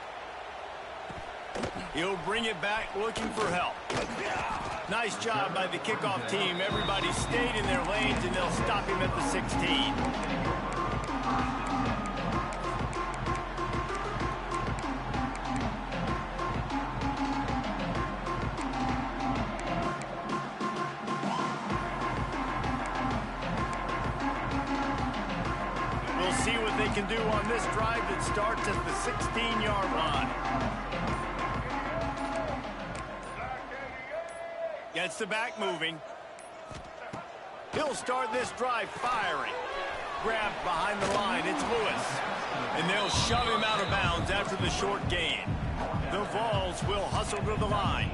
He'll bring it back looking for help. Nice job by the kickoff team. Everybody stayed in their lanes, and they'll stop him at the 16. We'll see what they can do on this drive that starts at the 16-yard line. Gets the back moving. He'll start this drive firing. Grabbed behind the line. It's Lewis. And they'll shove him out of bounds after the short gain. The Vols will hustle to the line.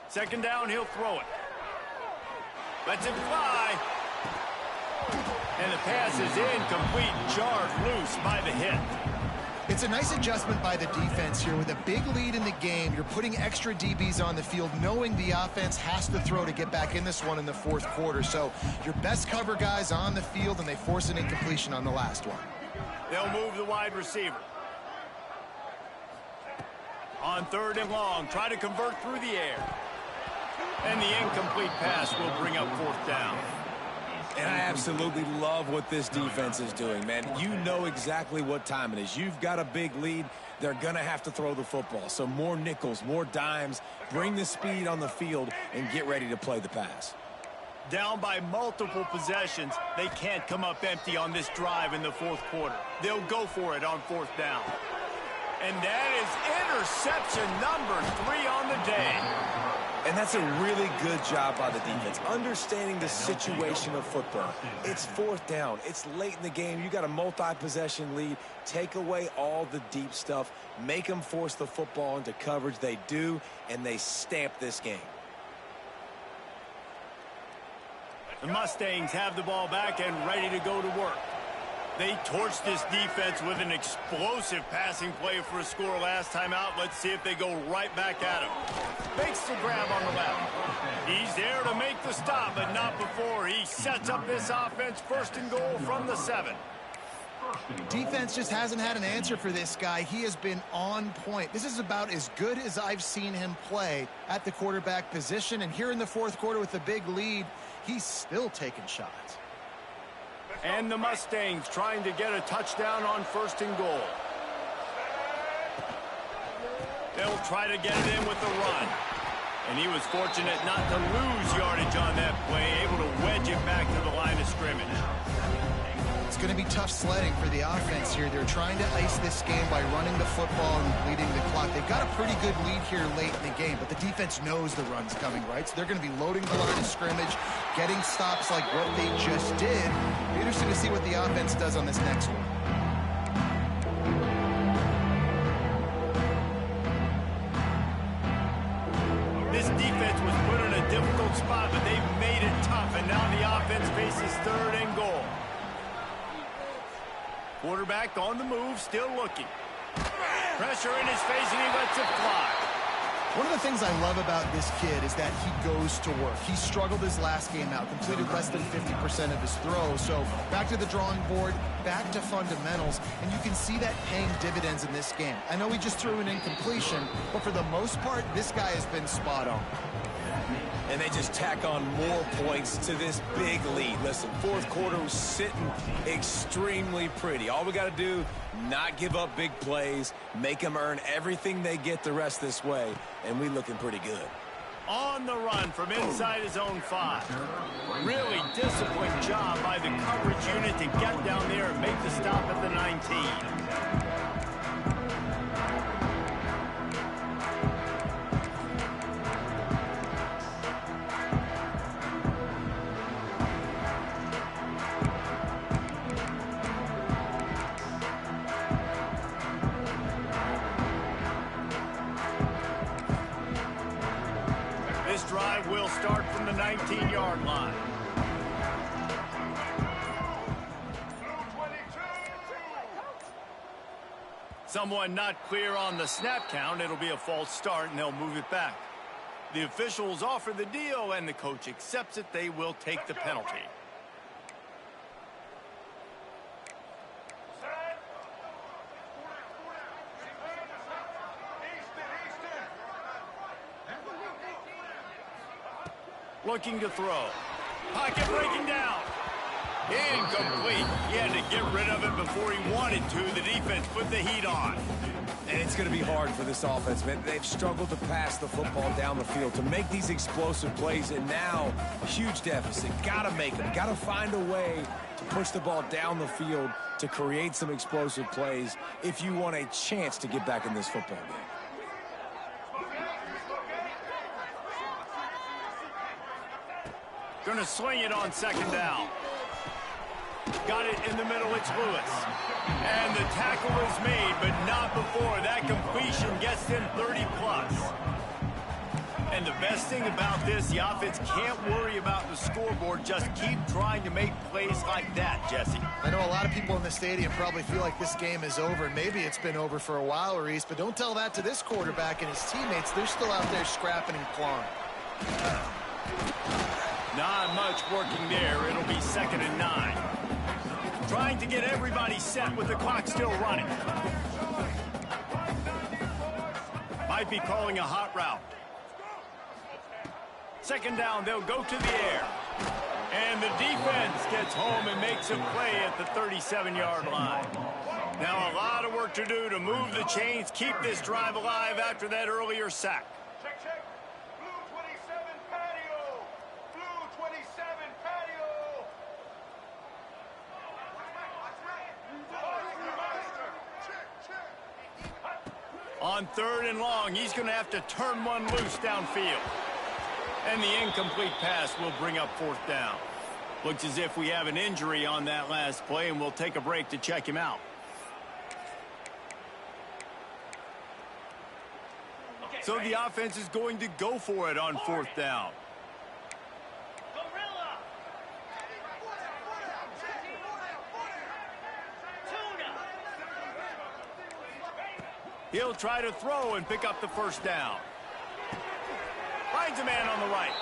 Second down, he'll throw it. Lets it fly. And the pass is incomplete, jarred loose by the hit. It's a nice adjustment by the defense here. With a big lead in the game, you're putting extra DBs on the field, knowing the offense has to throw to get back in this one in the fourth quarter. So your best cover guys on the field, and they force an incompletion on the last one. They'll move the wide receiver. On third and long, try to convert through the air. And the incomplete pass will bring up fourth down. And I absolutely love what this defense is doing, man. You know exactly what time it is. You've got a big lead. They're going to have to throw the football. So more nickels, more dimes. Bring the speed on the field and get ready to play the pass. Down by multiple possessions, they can't come up empty on this drive in the fourth quarter. They'll go for it on fourth down. And that is interception number 3 on the day. And that's a really good job by the defense, understanding the situation of football. It's fourth down. It's late in the game. You got a multi-possession lead. Take away all the deep stuff. Make them force the football into coverage. They do, and they stamp this game. The Mustangs have the ball back and ready to go to work. They torched this defense with an explosive passing play for a score last time out. Let's see if they go right back at him. Makes the grab on the left. He's there to make the stop, but not before he sets up this offense. First and goal from the 7. Defense just hasn't had an answer for this guy. He has been on point. This is about as good as I've seen him play at the quarterback position. And here in the fourth quarter with a big lead, he's still taking shots. And the Mustangs trying to get a touchdown on first and goal. They'll try to get it in with the run. And he was fortunate not to lose yardage on that play, able to wedge it back to the line of scrimmage. It's going to be tough sledding for the offense here. They're trying to ice this game by running the football and leading the clock. They've got a pretty good lead here late in the game, but the defense knows the run's coming, right? So they're going to be loading the line of scrimmage, getting stops like what they just did. Be interesting to see what the offense does on this next one. This defense was put in a difficult spot, but they've made it tough, and now the offense faces third and goal. Quarterback on the move, still looking. Pressure in his face, and he lets it fly. One of the things I love about this kid is that he goes to work. He struggled his last game out, completed less than 50% of his throws. So back to the drawing board, back to fundamentals, and you can see that paying dividends in this game. I know he just threw an incompletion, but for the most part, this guy has been spot on. And they just tack on more points to this big lead. Listen, fourth quarter was sitting extremely pretty. All we got to do, not give up big plays, make them earn everything they get the rest this way, and we looking pretty good. On the run from inside his own 5. Really disciplined job by the coverage unit to get down there and make the stop at the 19. This drive will start from the 19-yard line. Someone not clear on the snap count. It'll be a false start, and they'll move it back. The officials offer the deal, and the coach accepts it. They will take the penalty. Looking to throw. Pocket breaking down. Incomplete. He had to get rid of it before he wanted to. The defense put the heat on. And it's going to be hard for this offense, man. They've struggled to pass the football down the field, to make these explosive plays, and now huge deficit. Got to make them. Got to find a way to push the ball down the field to create some explosive plays if you want a chance to get back in this football game. Going to swing it on second down. Got it in the middle. It's Lewis. And the tackle is made, but not before that completion gets them 30-plus. And the best thing about this, the offense can't worry about the scoreboard. Just keep trying to make plays like that, Jesse. I know a lot of people in the stadium probably feel like this game is over, and maybe it's been over for a while, Reese, but don't tell that to this quarterback and his teammates. They're still out there scrapping and clawing. Not much working there. It'll be 2nd and 9. Trying to get everybody set with the clock still running. Might be calling a hot route. 2nd down, they'll go to the air. And the defense gets home and makes a play at the 37-yard line. Now a lot of work to do to move the chains, keep this drive alive after that earlier sack. Check. Blue 27 patio. Blue 27 patio. On 3rd and long, he's going to have to turn one loose downfield. And the incomplete pass will bring up 4th down. Looks as if we have an injury on that last play, and we'll take a break to check him out. So the offense is going to go for it on 4th down. He'll try to throw and pick up the 1st down. Finds a man on the right.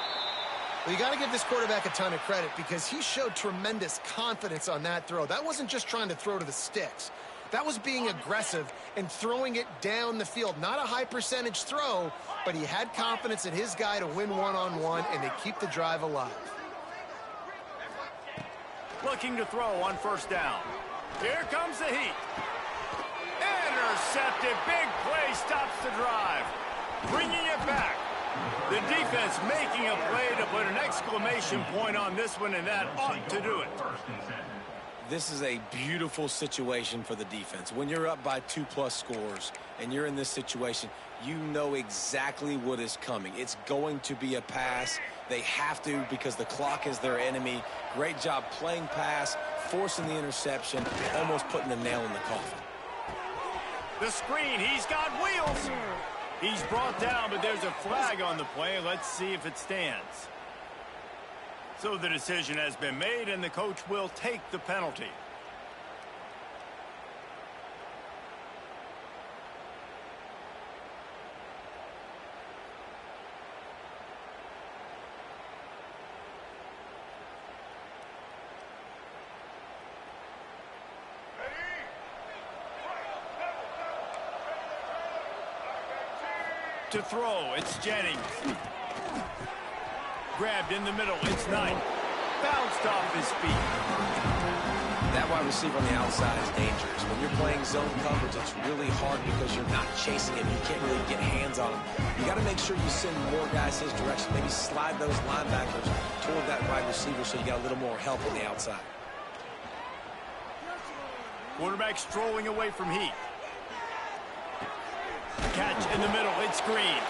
Well, you got to give this quarterback a ton of credit because he showed tremendous confidence on that throw. That wasn't just trying to throw to the sticks. That was being aggressive and throwing it down the field. Not a high percentage throw, but he had confidence in his guy to win one-on-one and to keep the drive alive. Looking to throw on 1st down. Here comes the heat. Intercepted. Big play stops the drive. Bringing it back. The defense making a play to put an exclamation point on this one, and that ought to do it. This is a beautiful situation for the defense. When you're up by 2+ scores and you're in this situation, you know exactly what is coming. It's going to be a pass. They have to because the clock is their enemy. Great job playing pass, forcing the interception, almost putting the nail in the coffin. The screen, he's got wheels. He's brought down, but there's a flag on the play. Let's see if it stands. So the decision has been made, and the coach will take the penalty. To throw, it's Jennings. Grabbed in the middle, it's Knight. Bounced off his feet. That wide receiver on the outside is dangerous. When you're playing zone coverage, it's really hard because you're not chasing him. You can't really get hands on him. You got to make sure you send more guys his direction. Maybe slide those linebackers toward that wide receiver so you got a little more help on the outside. Quarterback strolling away from Heath. Catch in the middle, it's Green.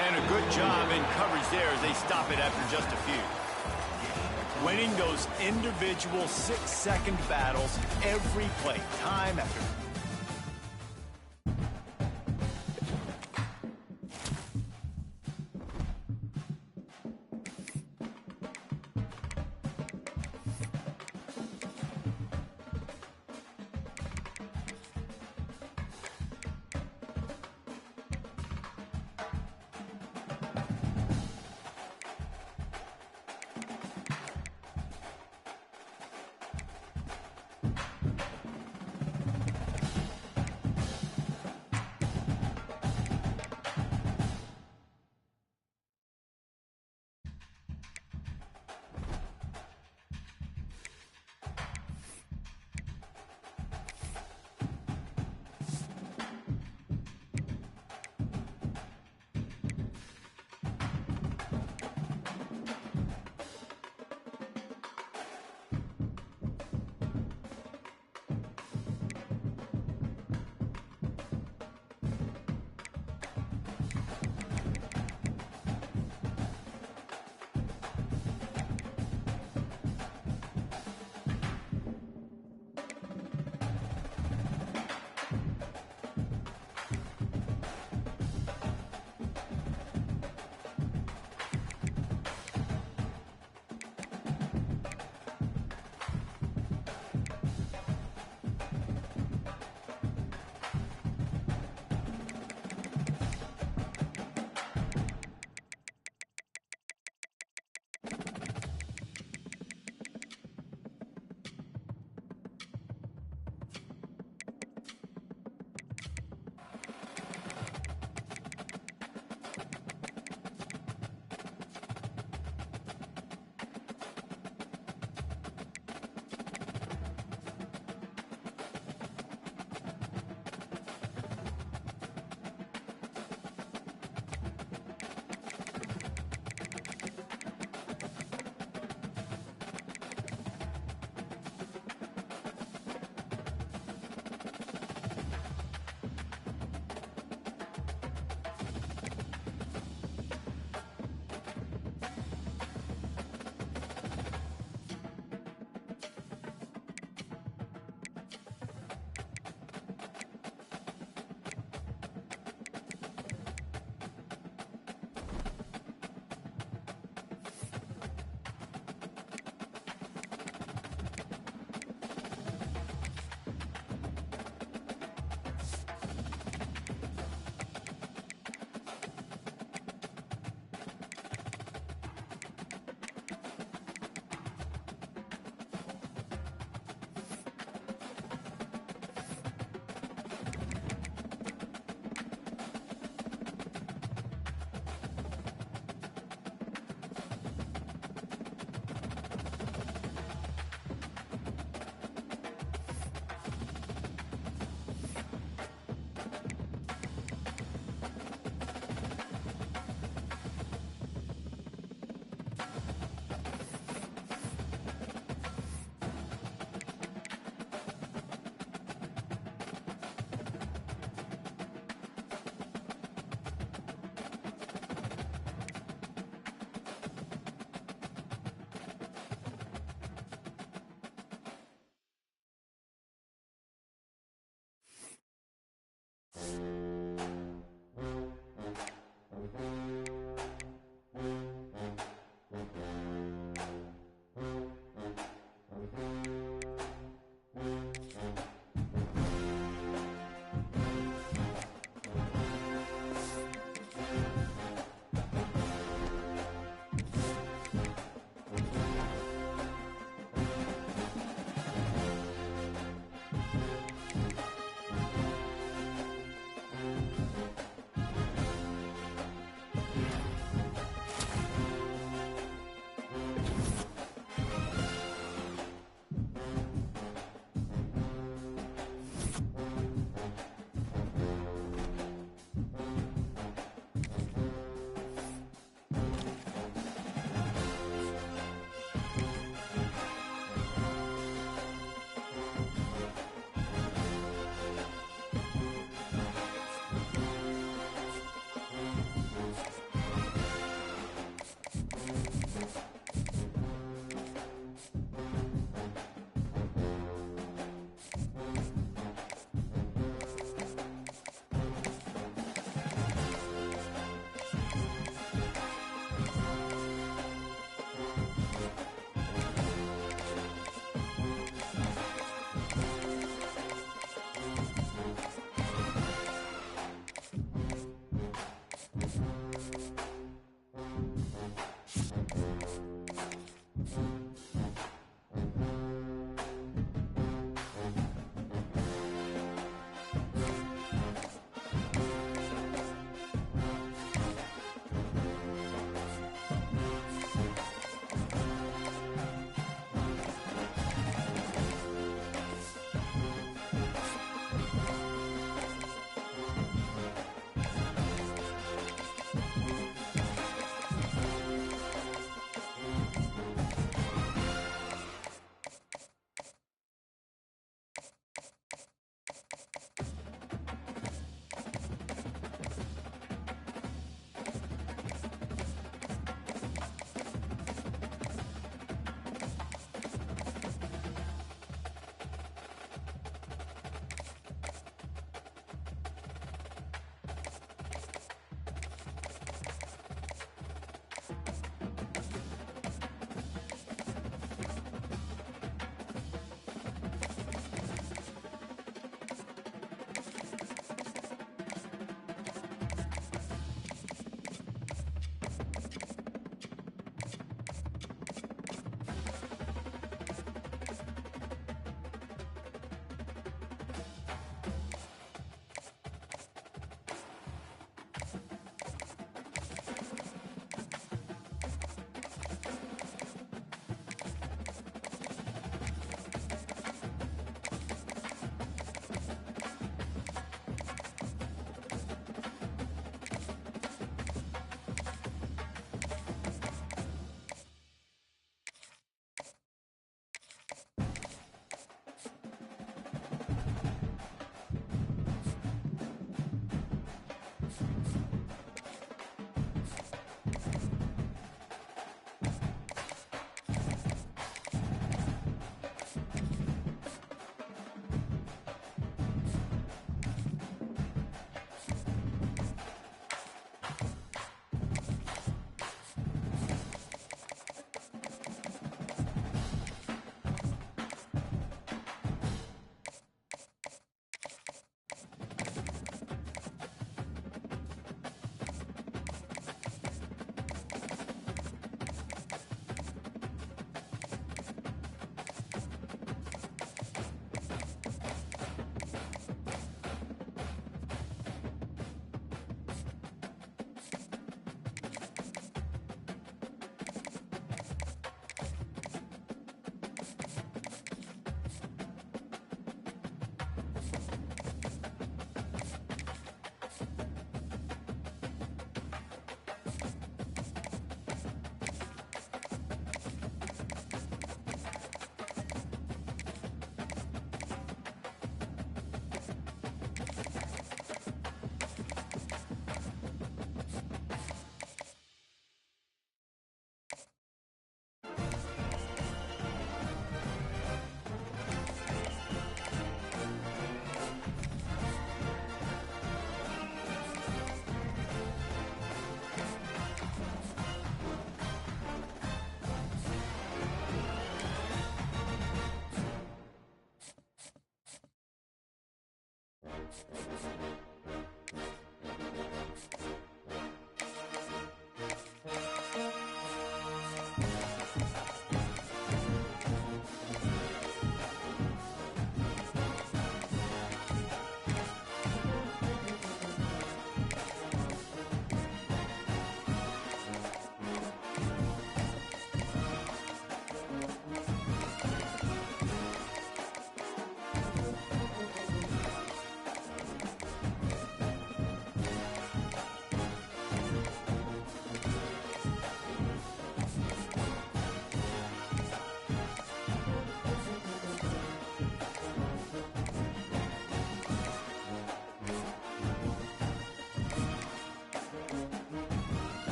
And a good job in coverage there as they stop it after just a few. Winning those individual 6-second battles every play, time after time.